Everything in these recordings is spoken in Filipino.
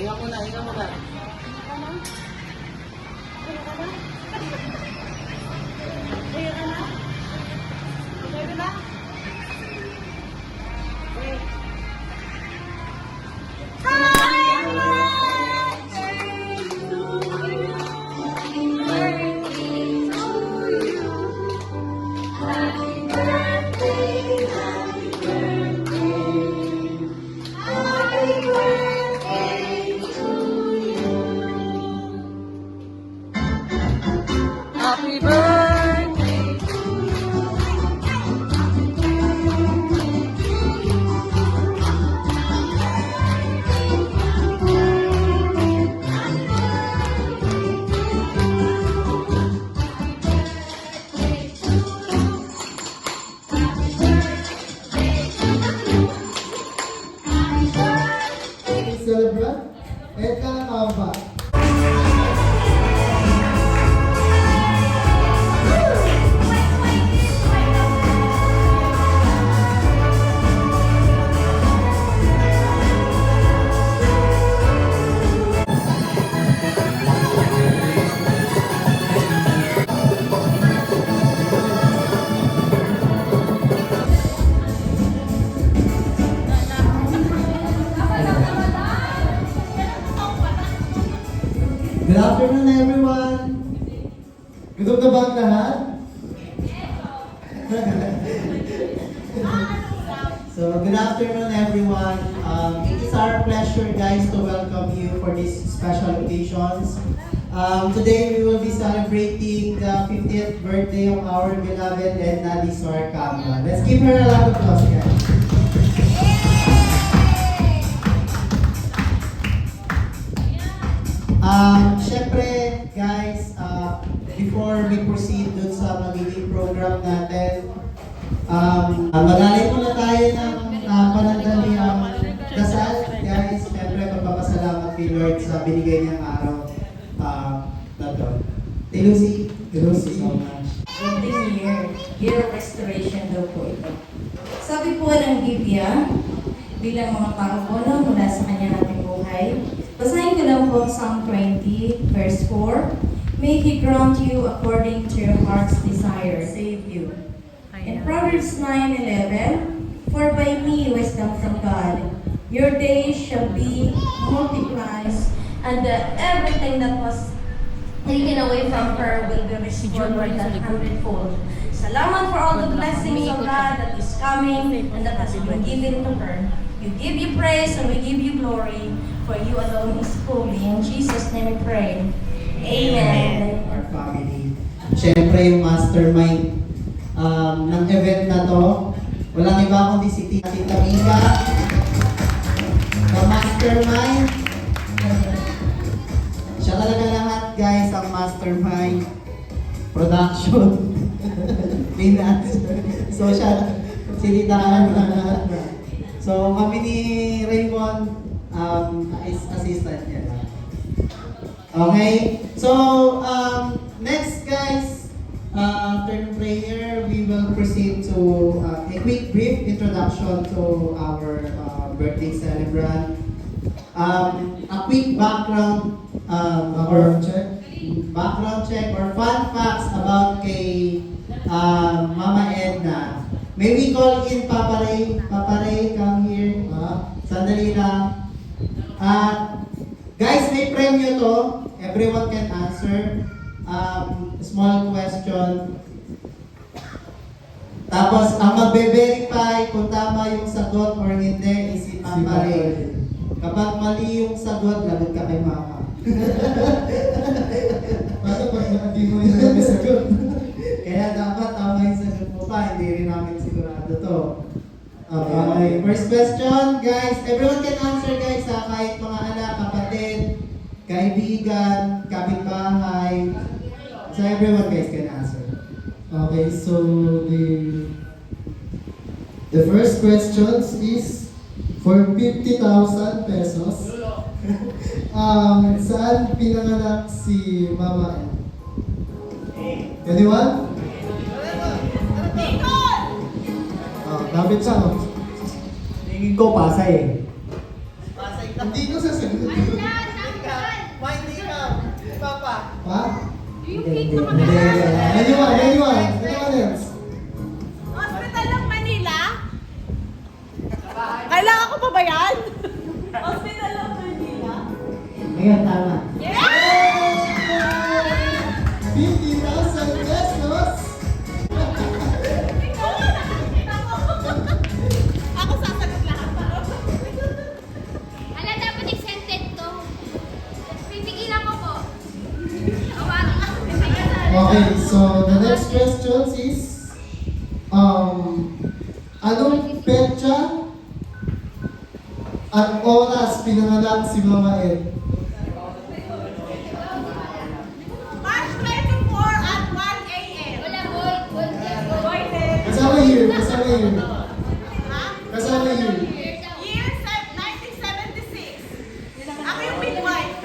Hinga muna, hinga muna. Happy birthday! Celebrate at kakamba. Good afternoon, everyone. Gutom na ba ang lahat? So, good afternoon, everyone. It is our pleasure, guys, to welcome you for these special occasions. Today, we will be celebrating the 50th birthday of our beloved Edna Lizor Camba. Let's give her a lot of applause, guys. Siyempre, guys, before we proceed dun sa magiging program natin, magalay muna tayo ng panandaliang dasal, guys. Siyempre, magpapasalamat kay Lord sa binigay niyang araw na to. Lucy, thank you so much. Every year of restoration daw po ito. Sabi po ng Biblia, bilang mga parabola mula sa kanya nating buhay, basahin ko lang po Psalm 20, verse 4. May He grant you according to your heart's desire, save you. In Proverbs 9:11, for by me wisdom from God, your days shall be multiplied, and everything that was taken away from her will be restored with a hundredfold. Salamat for all the blessings of God that is coming and that has been given to her. You give you praise and we give you glory, for you alone is holy. In Jesus' name we pray. Amen. Our family. Siyempre, yung mastermind ng event na to, walang iba kundi si Tita Mika, the mastermind. Siya talaga lahat, guys, ang mastermind, production, finance, social, si Tita Ann na lahat. So, kami ni Raymond, is assistant niya. Okay? So, next, guys, after the prayer, we will proceed to a quick brief introduction to our birthday celebrant. A quick background check or fun facts about kay Mama Edna. May we call in Papa Ray? Papa Ray, come here. Sandali lang. Guys, may premyo to. Everyone can answer. Small question. Tapos, ang magbe-verify kung tama yung sagot or hindi is si Papa Ray. Kapag mali yung sagot, lagot ka kay Mama. Paano pag hindi mo yung sagot? Kaya dapat tama yung sagot mo pa, hindi rin namin sigurado to. Okay, first question, guys. Everyone can answer, guys, ha? Kahit mga anak, kapatid, kaibigan, kapitbahay. So everyone, guys, can answer. Okay, so the first question is for 50,000 pesos. Saan pinanganak si Mama N? Anyone? Dapat siya, no? Tingin ko, Pasay eh. Hindi ko sasagutin. Papa. Pa? Hindi. Anyone else? Hospital ng Manila? Kailangan ko pa ba yan? Hospital ng Manila? Ngayon, tama. 50,000 pesos! Ako sasagot lahat. Ala, dapat exempted to. Pipigilan ko po. Awarin ako. Okay, so the next question is, anong petsa at oras pinanganak si Mama Ed? March 24 at 1 a.m. Wala, boy. Kasama year. Kasama year. Year 1976. Ako yung midwife.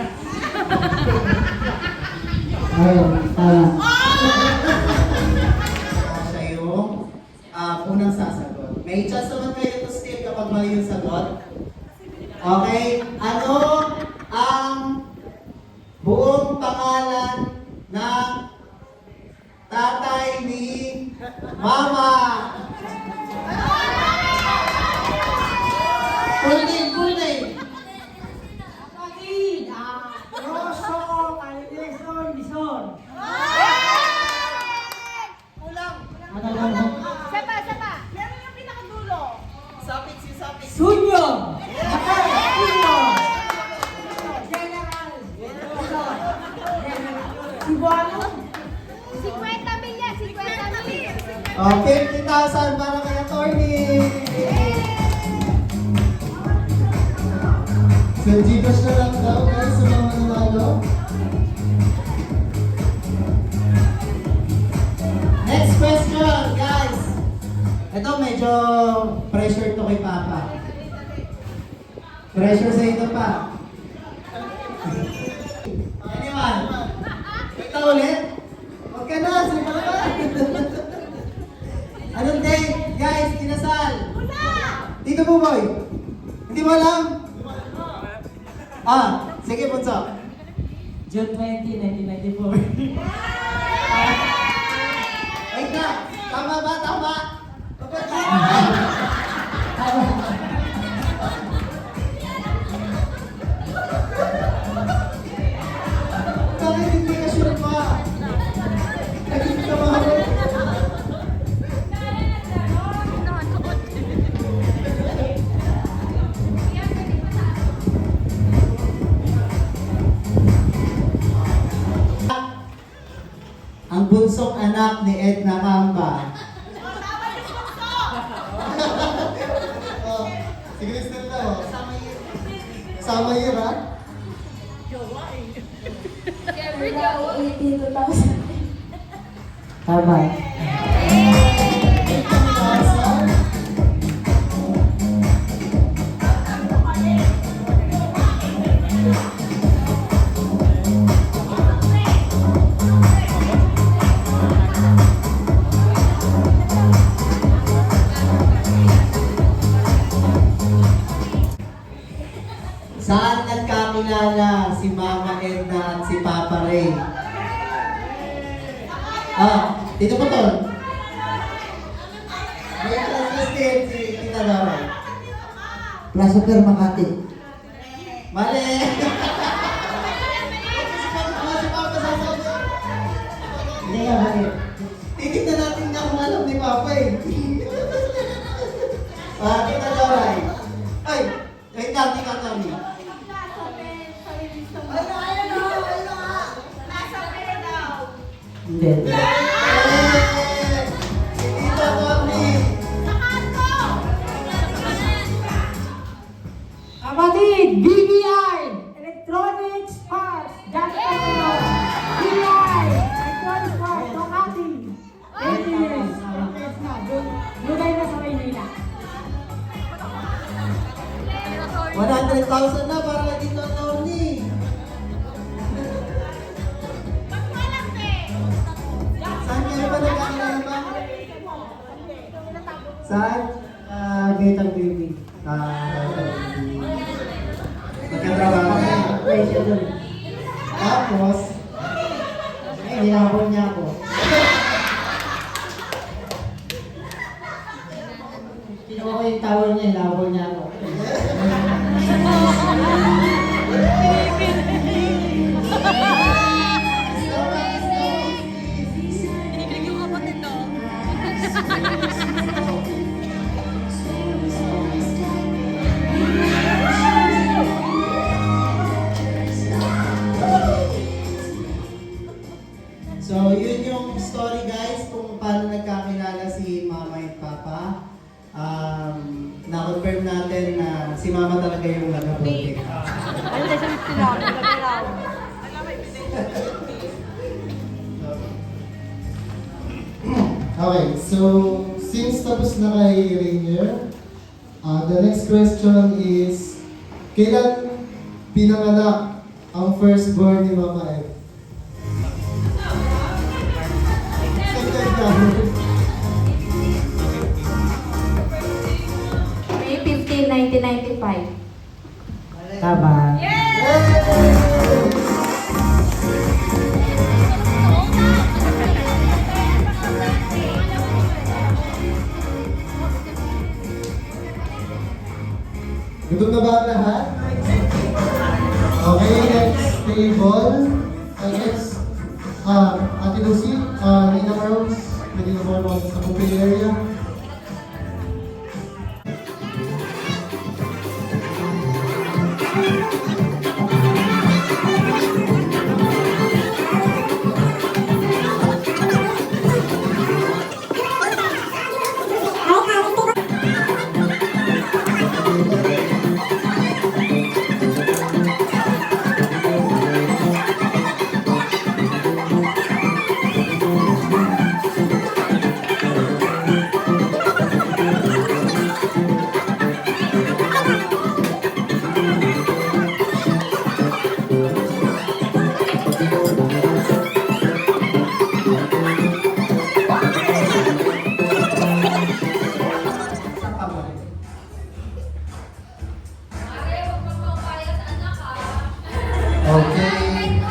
Ayun, tama. Oh! Siya yung unang sasagot. May chance naman kayo to steal kapag mali yung sagot. Okay, ano ang buong pangalan ng tatay ni Mama? Full name. Rosso Caldeson Bison. Kulang. Ano lang? Sapa. Meron yung pinakadulo. Sapit. Sunyo. Sunyo. General. Cebuano. 50 mil yan, 50 mil. 50,000 para kay attorney. So Gcash na lang daw guys sa mga nanalo. Next question, guys. Ito medyo pressure to kay Papa. Pressure sa ito pa. Anyone? Ito ulit? Huwag ka na, simula ka. Anong date? Guys, kinasal. Dito po, boy. Hindi mo alam? Sige, Bunso. June 20, 1994. Wait na. Tama ba? Tama. Bakit hindi ka sure pa? Naging ka ba? Ang bunsong anak ni Edna Camba. Oh, si Kristen daw. Kasama year ha? Siyempre, Jowo. 18,000. Tama. 50,000. Saan nagkakilala si Mama Edna at si Papa Ray? Dito po to. May assistant si Tita Dora. Plaza Per Makati. Mali! Si Papa sasagot. Hindi nga, mali. Titignan natin nga kung alam ni Papa eh. Tita Dora. Ay! Wait lang, di ka kami. Nasa pera daw. Hindi. Tita Kami. Sa kanto. Kapatid, BBI. Electronics Parts. Jackson. BBI. Electronics Parts. Makati. 80 years. Yes na. Lugay na sa Maynila. 100,000 na para kay Tito Tony. Saan kayo ba nagkakilala ba? Saan? Betang Baby. Magkatrabaho kayo. Pressure doon. Tapos, Kinuha ko yung towel niya, labor niya ako. Kinikilig yung kapatid, no? So, yun yung story guys kung paano nagkakilala si Mama at Papa. Na-confirm natin na si Mama talaga yung nag-approve. Ano tayo sa sila? Okay, so since tapos na kay Rainier, the next question is, kailan pinanganak ang firstborn ni Mama F? May 15, 1995. Tama. Gutom na ba ang lahat? Okay, next table. Next, Ate Lucy, Nina Rose, pwede na mo naman sa pupil area. Okay.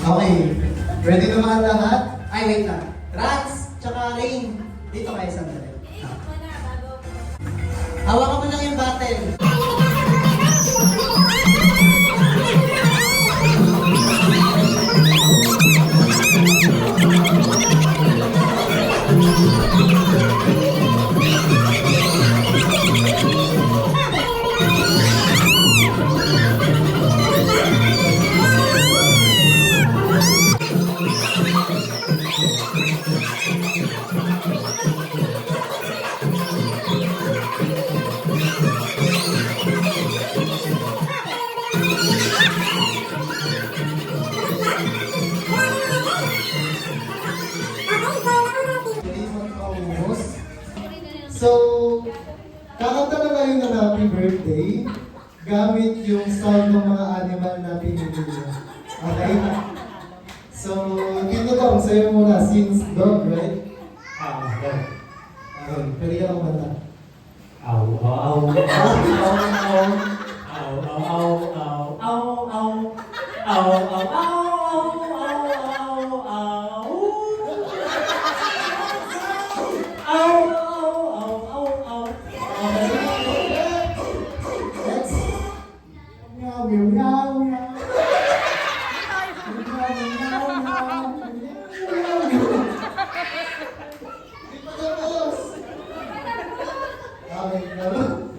Okay. Ready na mga lahat? Ay, wait lang. Rats, tsaka Rain. Dito kayo sandali. Hawakan mo lang yung battle. Hindi mo paubos. So, kakanta na kayo ng happy birthday gamit yung sound ng mga animal na pinili niyo. Okay? So, dito daw, sa'yo muna, since dog, right? Okay, pwede ka kumanta. Au, au, au, au, au, au, au, au, au, au, au, Next. Meow, meow, meow, meow. Okay, go.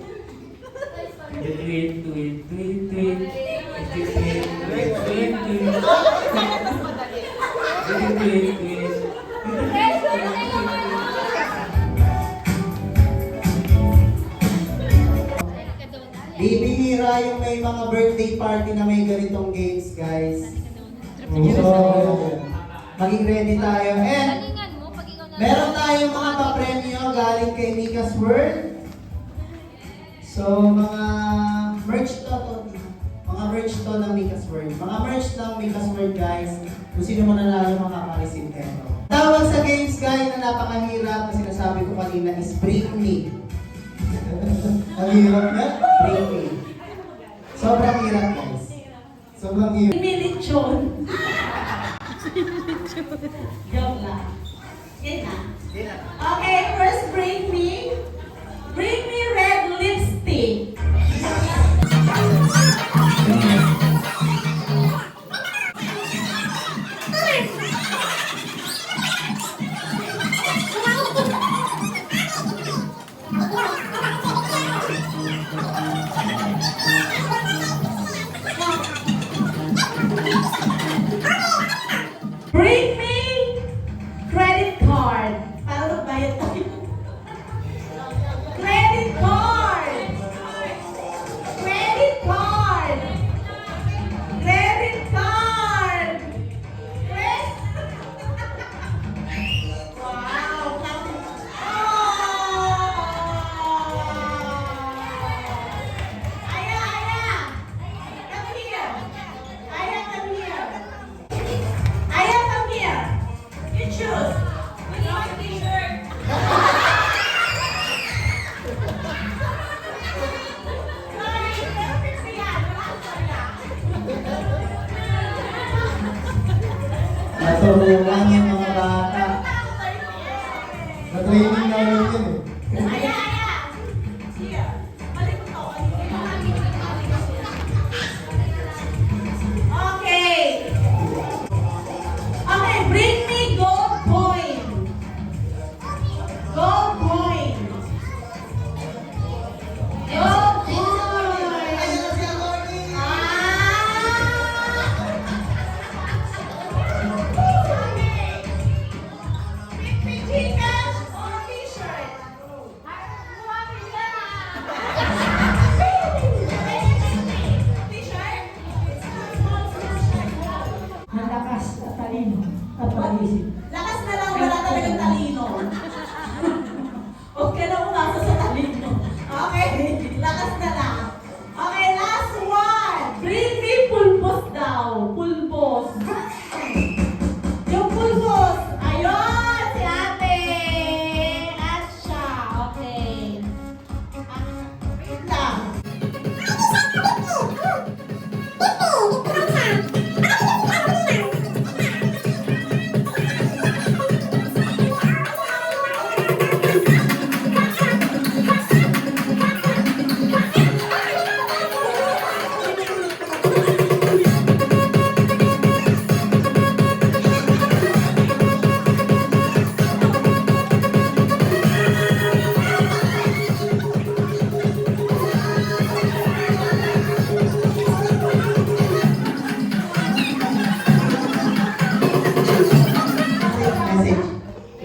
Tweet, tweet, tweet, tweet. Tweet, tweet, tweet, tweet, tweet. Tweet, tweet, tweet. Bibihira yung may mga birthday party na may ganitong games, guys. So, Maging ready tayo. And Galingan mo pag ikaw na. meron tayong mga papremyo galing kay Mika's World. So, mga merch to. Mga merch to ng Mika's World. Mga merch ng Mika's World, guys. Kung sino mo nanalo makaka-receive nito. Tawag sa games, guys, na napakahirap na sinasabi ko kanina is Bring Me. ang hirap na. Bring Me. Sobrang hirap, guys. Sobrang hirap. Minute yun. Joke lang. Yan na. Okay, first bring me red lipstick. Bring me credit card. Para magbayad tayo. Credit card! Credit card! Credit card! Wow! Aya, Aya! Come here! Aya, come here! Aya, come here! You choose! We want t-shirt! Naturuan yung mga bata. Na-training namin yun eh. Okay. Okay, bring me gold coin. Gold coin. Gold coin. Chicken or t-shirt? T-shirt? Malakas at talino at pag-isip. Lakas na lang, wala talagang talino. Huwag ka na umasa sa talino. Okay, lakas na lang. Okay, last one. Bring me pulbos daw. Pulbos. Yung pulbos. Ayun, si ate. At siya. Okay. Wait lang.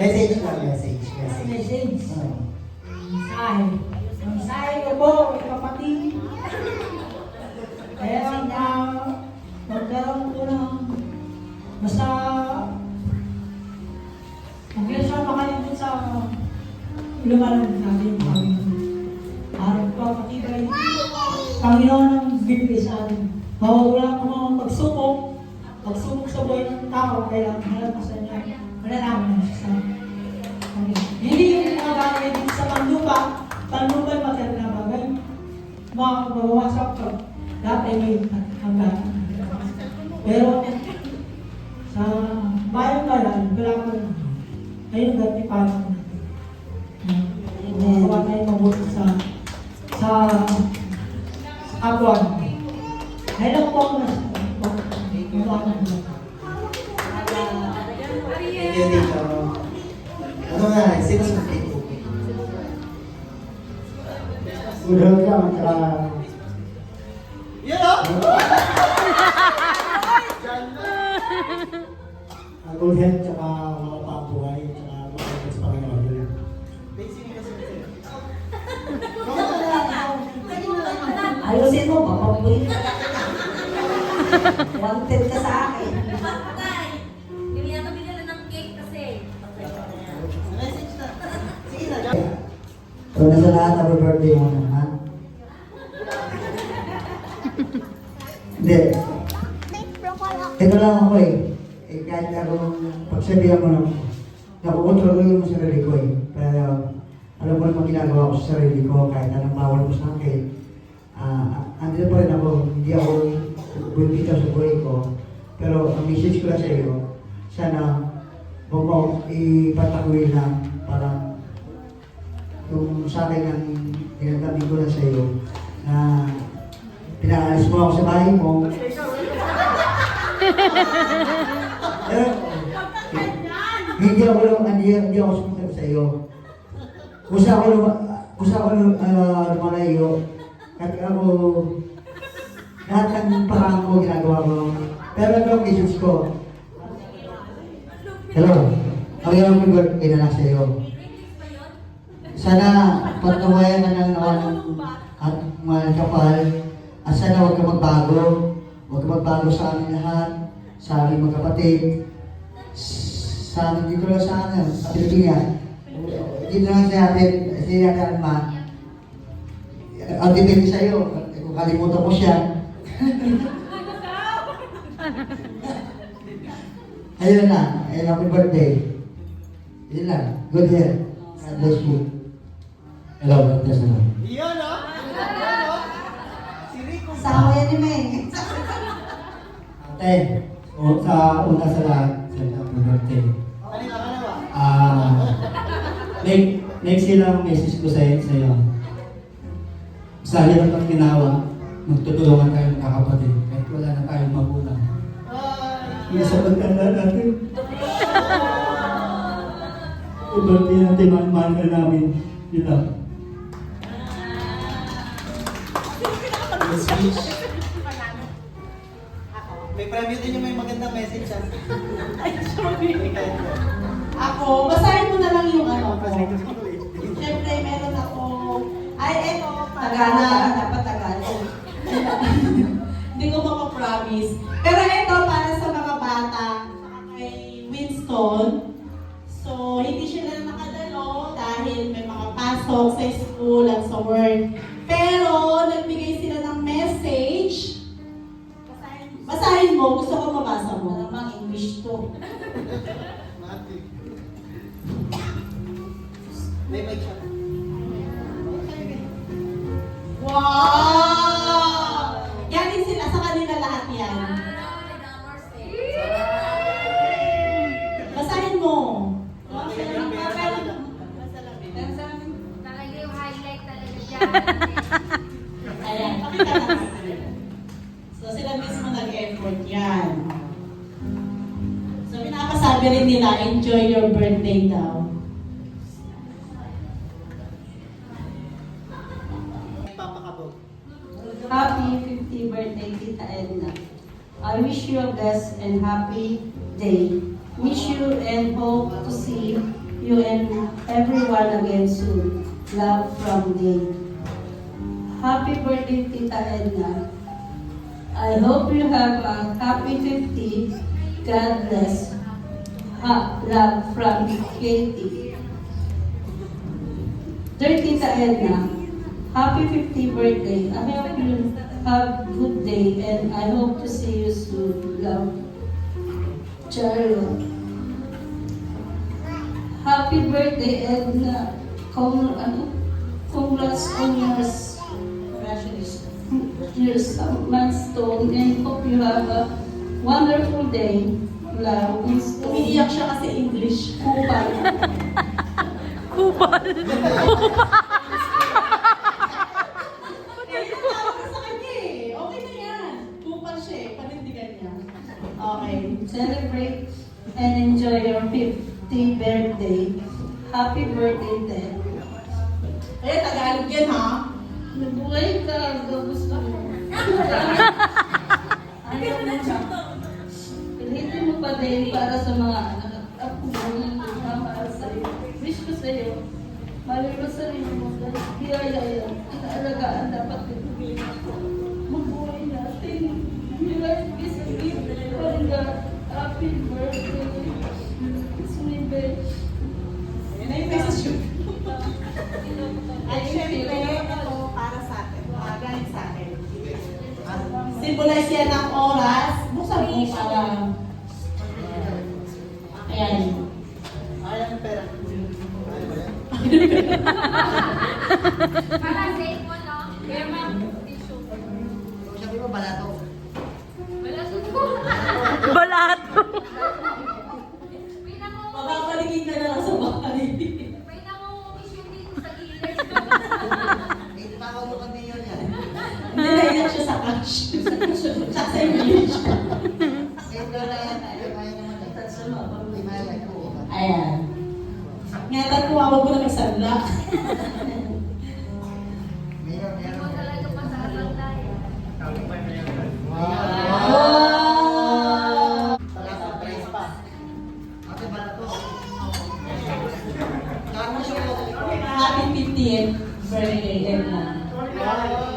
Message lang, message. Message. Ah. Mensahe. Mensahe ko po, kapatid. Kaya na magkaroon ko ng basta huwag yan siya makalimut sa lumalang natin kami. Araw ko kapatid ay Panginoon ang bibigay sa atin. Mawawala ko mga pagsubok. Pagsubok sa buhay ng tao, kaya malalasan niya. Malalaman na siya sa Panginoon. Hindi yung mga bagay dito sa panlupa ay material na bagay. Mawawasak ka. Lahat ay may hanggang. Pero sa bayan bayan, wala ko na. Ayun, dati pa natin. Gawa tayo mabuti sa kapwa. Ayun lang po ang nasa. Thank you, Tito. Ano nga, sino sa Tito? Udol ka, magkara. Yun o! Good health, tsaka mga pabuhay, tsaka mga sa Panginoon. Yun. Ayusin mo, mapabuhin ka. Wanted ka sa akin. Patay. Hindi yata binila ng cake kasi. So, nasa lahat, happy birthday mo naman. Hindi. Ito lang ako eh. Kahit ako, pagsabihan mo lang, nakukontrol ko yung sarili ko eh. Pero, alam mo naman ginagawa ko sa sarili ko, kahit anong bawal mo sa akin. Andito pa rin ako, hindi ako bumibitaw sa buhay ko. Pero, ang message ko lang sa iyo, sana huwag mo ipatakwil lang parang yung sa akin ang tinatabi ko lang sa iyo na pinaalis mo ako sa bahay mo. Hindi ako sumunod sa iyo. Kusa ako lumalayo. At ako, lahat ng parang mo ginagawa ko. Pero ito ang issues ko. Hello, ang iyong birthday na lang sa iyo. Sana patuwayan ka ng nawa ng at mga kapal. At sana huwag ka magbago. Huwag ka magbago sa amin lahat. Sa aming magkapatid. Sa amin dito lang sa amin, sa Pilipinas. Dito lang sa atin, sa Alma. Ang depende sa iyo, kung kalimutan mo siya. Ayun na, happy birthday. Yun lang, good health. God bless you. Hello, bless you. Iyon, no? Si Rico. Sa yan ni May. Ate, sa una sa lahat, sa happy birthday. Kanina ka na ba? Next silang message ko sa iyo. Sa hirap ng ginawa, magtutulungan tayong kakapatid kahit wala na tayong magulang. Kaya sa pagtanda natin, ibigay natin mahal na namin. Yun lang. May preview din yung may magandang message ha. Ay, sorry. Ako, basahin mo na lang yung ano ko. Siyempre, meron ako. Ay, eto, Tagana. Dapat Tagana. Hindi ko makapromise. Pero ito, para sa mga bata, kay Winston. So, hindi sila nakadalo dahil may mga pasok sa school at sa work. Pero, nagbigay sila ng message. Basahin mo. Gusto ko mabasa mo. Namang English to. May mic siya. Wow! Yan din sila sa kanila lahat yan. Basahin mo. Talaga yung highlight talaga dyan. Ayan, pakita natin. So sila mismo nag-effort yan. So pinakasabi rin nila, enjoy your birthday daw. Papakabog. Happy 50th birthday, Tita Edna. I wish you a blessed and happy day. Miss you and hope to see you and everyone again soon. Love from Dave. Happy birthday, Tita Edna. I hope you have a happy 50. God bless. Love from Katie. Dear Tita Edna, happy 50th birthday. I hope you have a good day and I hope to see you soon. Love, Charlotte. Happy birthday Edna. Congrats on your milestone and hope you have a wonderful day. Love, Winston. Umiiyak siya kasi English. Kupal. Eh, tawag ka sa kanya eh. Okay na yan. Kupal siya eh. Panindigan niya. Okay. Celebrate and enjoy your 50th birthday. Happy birthday, Ted. Eh, Tagalog yan ha. Nabuhay ka, gusto mo. Ayaw mo na. Pilitin mo pa din para sa mga anak at apo mo ng para sa'yo. Wish ko sa'yo, malay mo sarili mo dahil biyaya yan. Inaalagaan dapat din. Mabuhay natin. May life is a gift from God. Happy birthday. Sunibe. Yan na yung message yun. Ay, syempre, ito para sa atin. Galing sa atin. Symbolize yan ng oras. Buksan mo para... Ayan. Ayaw ng pera. Para safe mo, no? Kaya ma'am, tissue. Sabi mo, balato. Wala suko. Balato. huwag ko na magsanla. Ikaw talaga pasasal tayo. Wow! Wala surprise pa. Ate ba na to? Happy 50th birthday, Edna.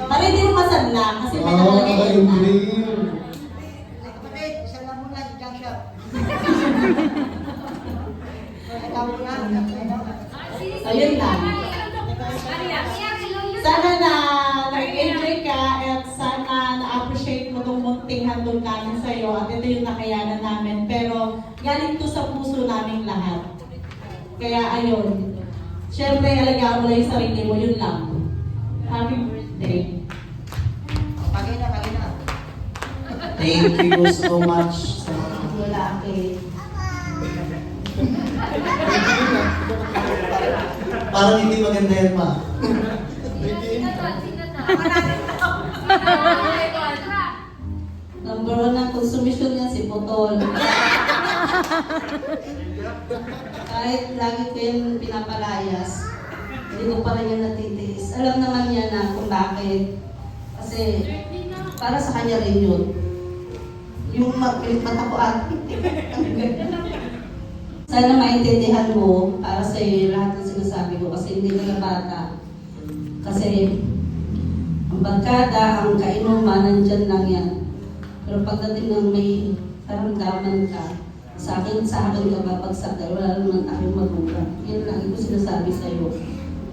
Para hindi mo masanla kasi may Wow, nakalagay. naka-engrave. Kapatid, isa lang muna si Junk Shop. Ayun lang. Sana na nag-enjoy ka at sana na-appreciate mo itong munting handog namin sa'yo at ito yung nakayanan namin. Pero galing to sa puso namin lahat. Kaya ayun. Siyempre, alagaan mo lang yung sarili mo. Yun lang. Happy birthday. Thank you so much sa Wala kay. parang hindi maganda yan, ma. Sino to? Number 1 na konsumisyon niya si Potol. Kahit lagi ko yung pinapalayas, hindi ko pa rin yan natitiis. Alam naman niya na kung bakit. Kasi para sa kanya rin yun. Yung magpilit mata ko at sana maintindihan mo para sa iyo lahat ng sinasabi ko kasi hindi ka na bata. Kasi ang barkada, ang kainuman, nandyan lang yan. Pero pagdating ng may karamdaman ka, sa akin ka babagsak dahil wala naman tayong magulang. Yan lagi ko sinasabi sa iyo.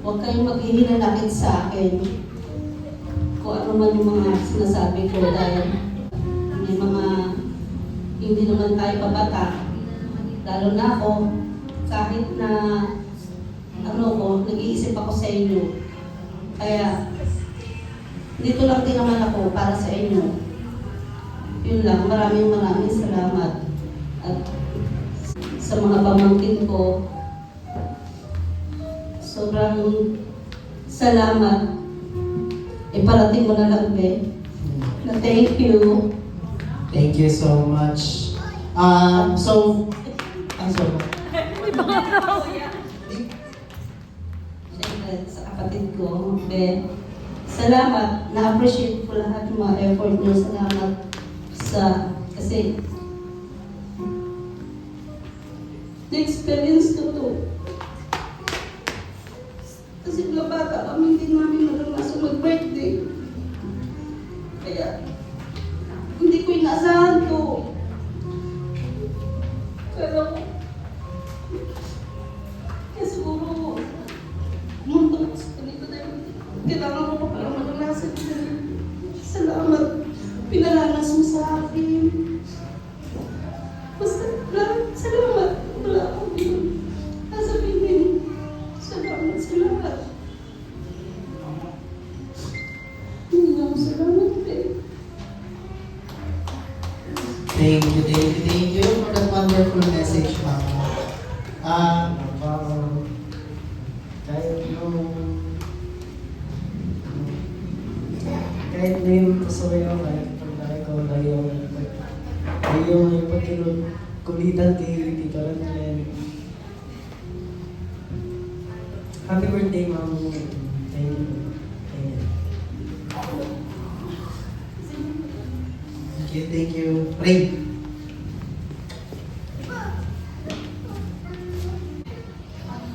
Huwag kayong maghihinanakit sa akin kung ano man yung mga sinasabi ko dahil may mga hindi naman tayo pabata. Lalo na ako, kahit na nag-iisip ako sa inyo. Kaya, dito lang din naman ako para sa inyo. Yun lang, maraming salamat. At sa mga pamangkin ko, sobrang salamat. Iparating mo na lang, Be. Na thank you. Thank you so much. Siyempre, sa kapatid ko, Ben, salamat. Na-appreciate ko lahat ng mga effort niyo. Salamat kasi na-experience ko to. Kasi mga bata kami, hindi namin maranasan mag-birthday. Kaya, hindi ko inaasahan to. Kaya siguro, mundo ko sa ganito dahil kailangan ko pa pala maranasan ko. Salamat. Pinalanas mo sa akin. Basta, salamat. Wala akong yun. Sasabihin, salamat sa lahat. Salamat, babe. Thank you for that wonderful message, Mama. Kahit na yung pasuyo, kahit pagdari ko, ayaw yung pagkulitan kay Tito Ranjen. Happy birthday, Mom. Thank you. Thank you. Pray.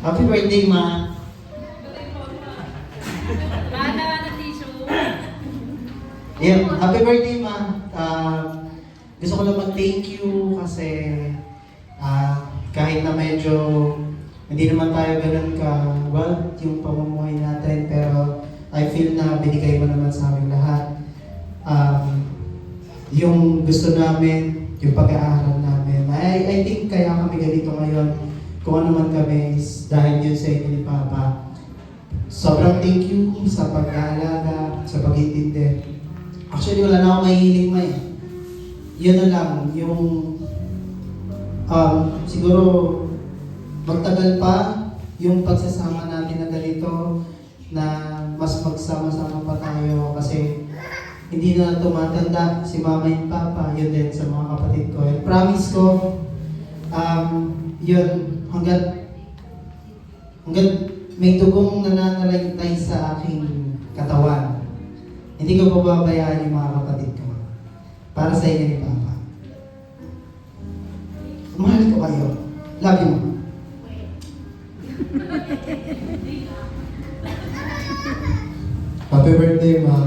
Happy birthday, Ma. Yeah, happy birthday, Ma. Gusto ko lang mag-thank you kasi kahit na medyo hindi naman tayo ganun ka well yung pamumuhay natin, pero I feel na binigay mo naman sa amin lahat. Yung gusto namin, yung pag-aaral namin. I think kaya kami ganito ngayon, kung ano man kami, is dahil yun sa inyo ni Papa. Sobrang thank you sa pag-aalaga, sa pag-intindi. Actually, wala na akong mahihiling ma eh. Yun na lang, yung siguro magtagal pa yung pagsasama natin na ganito, na mas magsama-sama pa tayo kasi hindi na tumatanda si Mama and Papa, yun din sa mga kapatid ko. And promise ko, yun, hanggat hanggat may dugong nananalaytay sa aking katawan, hindi ko pababayaan yung mga kapatid ko. Para sa inyo ni Papa. Mahal ko kayo. Love you, Mama. Happy birthday, Ma.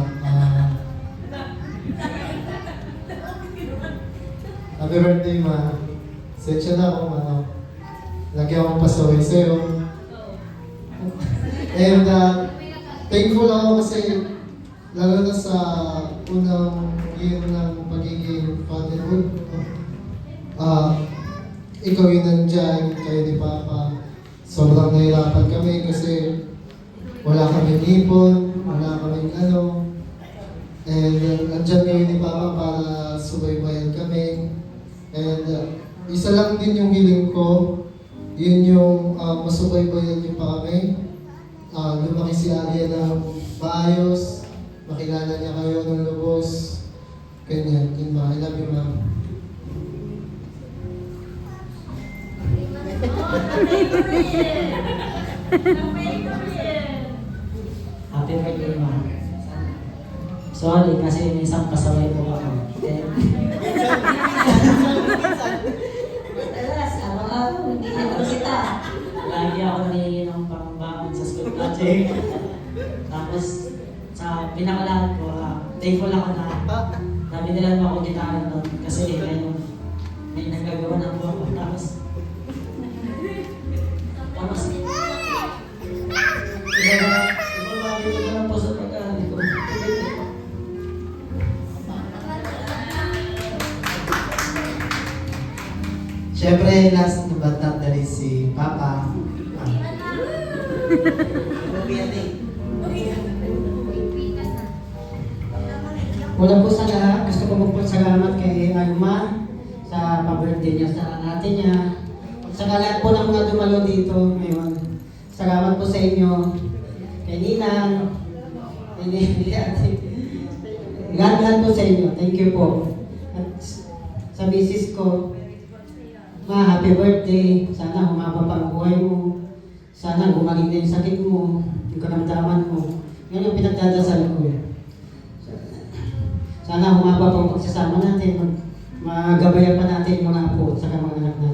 Happy birthday, Ma. Sensya na ako, Ma. Lagi akong pasaway sa'yo. And thankful ako kasi lalo na sa unang year ng pagiging fatherhood. Ikaw yung nandyan, kayo ni Papa. Sobrang nahirapan kami kasi wala kaming ipon, wala kaming ano. And nandyan kayo ni Papa para subaybayan kami. And isa lang din yung hiling ko, yun yung masubaybayan niyo pa kami. Lumaki si Aria ng maayos, makilala niya kayo ng lubos. Ganyan, yun ba? I love you, Ma'am. Happy birthday, Ma. Sorry, kasi may isang pasaway po ako. Alas, araw-araw, hindi na kita. Lagi ako nangihingi ng pangbangon sa school project. Tapos, sa pinakalahat ko, thankful ako na nabinilan mo ako gitara doon. Kasi ngayon, may nagagawa na po ako. Tapos, ibabagi ko na lang po sa pag-aaral ko. Siyempre, last but not the least, si Papa. Una po sa lahat, gusto ko po salamat kay Alma sa pa-birthday niya sa ate niya. Sa lahat po ng mga dumalo dito ngayon. Salamat po sa inyo. Kay Nina, kay ate. Lahat po sa inyo. Thank you po. At sa misis ko, Ma, happy birthday. Sana humaba pa ang buhay mo. Sana gumaling na yung sakit mo, yung karamdaman mo. Yan yung pinagdadasal ko. Sana humaba pa ang pagsasama natin. Magabayan pa natin yung mga apo at saka mga anak natin.